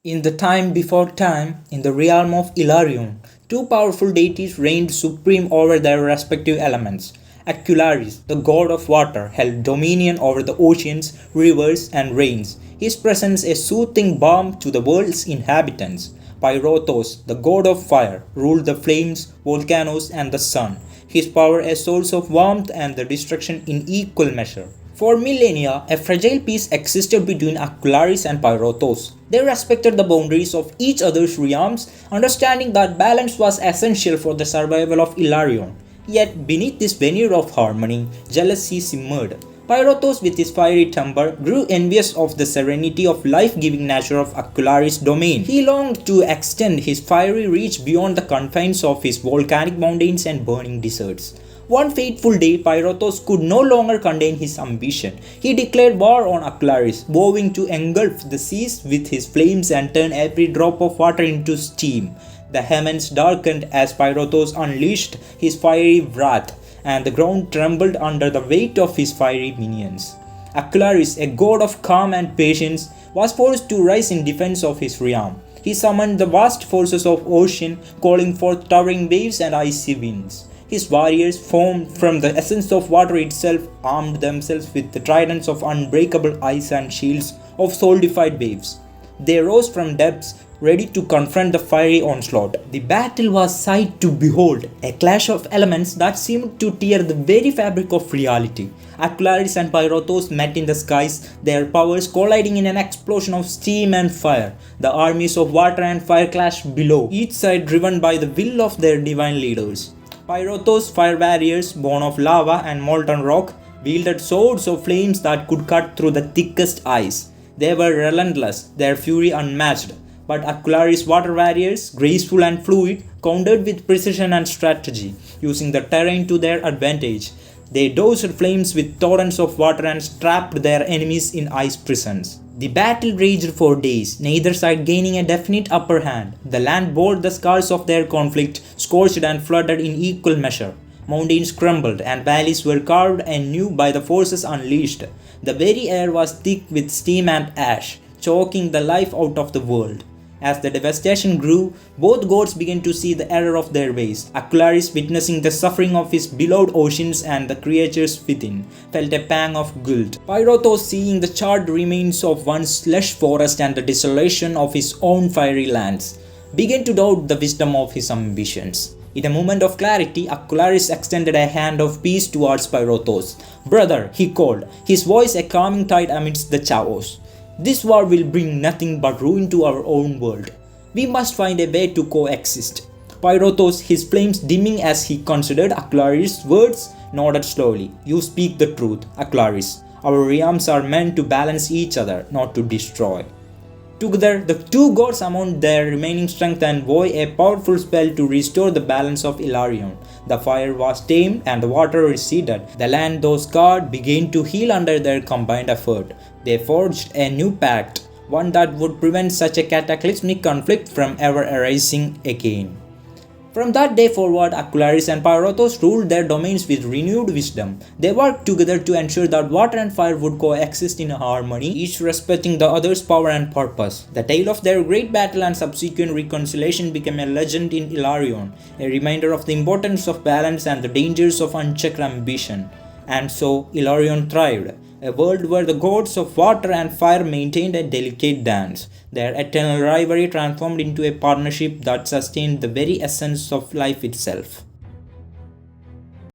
In the time before time, in the realm of Ilarion, two powerful deities reigned supreme over their respective elements. Aquilaris, the god of water, held dominion over the oceans, rivers, and rains, his presence a soothing balm to the world's inhabitants. Pyrothos, the god of fire, ruled the flames, volcanoes, and the sun, his power a source of warmth and the destruction in equal measure. For millennia, a fragile peace existed between Aquilaris and Pyrothos. They respected the boundaries of each other's realms, understanding that balance was essential for the survival of Ilarion. Yet, beneath this veneer of harmony, jealousy simmered. Pyrothos, with his fiery temper, grew envious of the serenity of life-giving nature of Aquilaris' domain. He longed to extend his fiery reach beyond the confines of his volcanic mountains and burning deserts. One fateful day, Pyrothos could no longer contain his ambition. He declared war on Aquilaris, vowing to engulf the seas with his flames and turn every drop of water into steam. The heavens darkened as Pyrothos unleashed his fiery wrath, and the ground trembled under the weight of his fiery minions. Aquilaris, a god of calm and patience, was forced to rise in defense of his realm. He summoned the vast forces of ocean, calling forth towering waves and icy winds. His warriors, formed from the essence of water itself, armed themselves with the tridents of unbreakable ice and shields of solidified waves. They rose from depths, ready to confront the fiery onslaught. The battle was sight to behold, a clash of elements that seemed to tear the very fabric of reality. Aquilaris and Pyrothos met in the skies, their powers colliding in an explosion of steam and fire. The armies of water and fire clashed below, each side driven by the will of their divine leaders. Pyrothos' fire warriors, born of lava and molten rock, wielded swords of flames that could cut through the thickest ice. They were relentless, their fury unmatched. But Aquilaris' water warriors, graceful and fluid, countered with precision and strategy, using the terrain to their advantage. They doused flames with torrents of water and trapped their enemies in ice prisons. The battle raged for days, neither side gaining a definite upper hand. The land bore the scars of their conflict, scorched and flooded in equal measure. Mountains crumbled and valleys were carved anew by the forces unleashed. The very air was thick with steam and ash, choking the life out of the world. As the devastation grew, both gods began to see the error of their ways. Aquilaris, witnessing the suffering of his beloved oceans and the creatures within, felt a pang of guilt. Pyrothos, seeing the charred remains of one's lush forest and the desolation of his own fiery lands, began to doubt the wisdom of his ambitions. In a moment of clarity, Aquilaris extended a hand of peace towards Pyrothos. "Brother," he called, his voice a calming tide amidst the chaos. "This war will bring nothing but ruin to our own world. We must find a way to coexist." Pyrothos, his flames dimming as he considered Aquilaris' words, nodded slowly. "You speak the truth, Aquilaris. Our realms are meant to balance each other, not to destroy." Together, the two gods summoned their remaining strength and wove a powerful spell to restore the balance of Ilarion. The fire was tamed and the water receded. The land, though scarred, began to heal under their combined effort. They forged a new pact, one that would prevent such a cataclysmic conflict from ever arising again. From that day forward, Aquilaris and Pyrothos ruled their domains with renewed wisdom. They worked together to ensure that water and fire would coexist in harmony, each respecting the other's power and purpose. The tale of their great battle and subsequent reconciliation became a legend in Ilarion, a reminder of the importance of balance and the dangers of unchecked ambition. And so, Ilarion thrived, a world where the gods of water and fire maintained a delicate dance. Their eternal rivalry transformed into a partnership that sustained the very essence of life itself.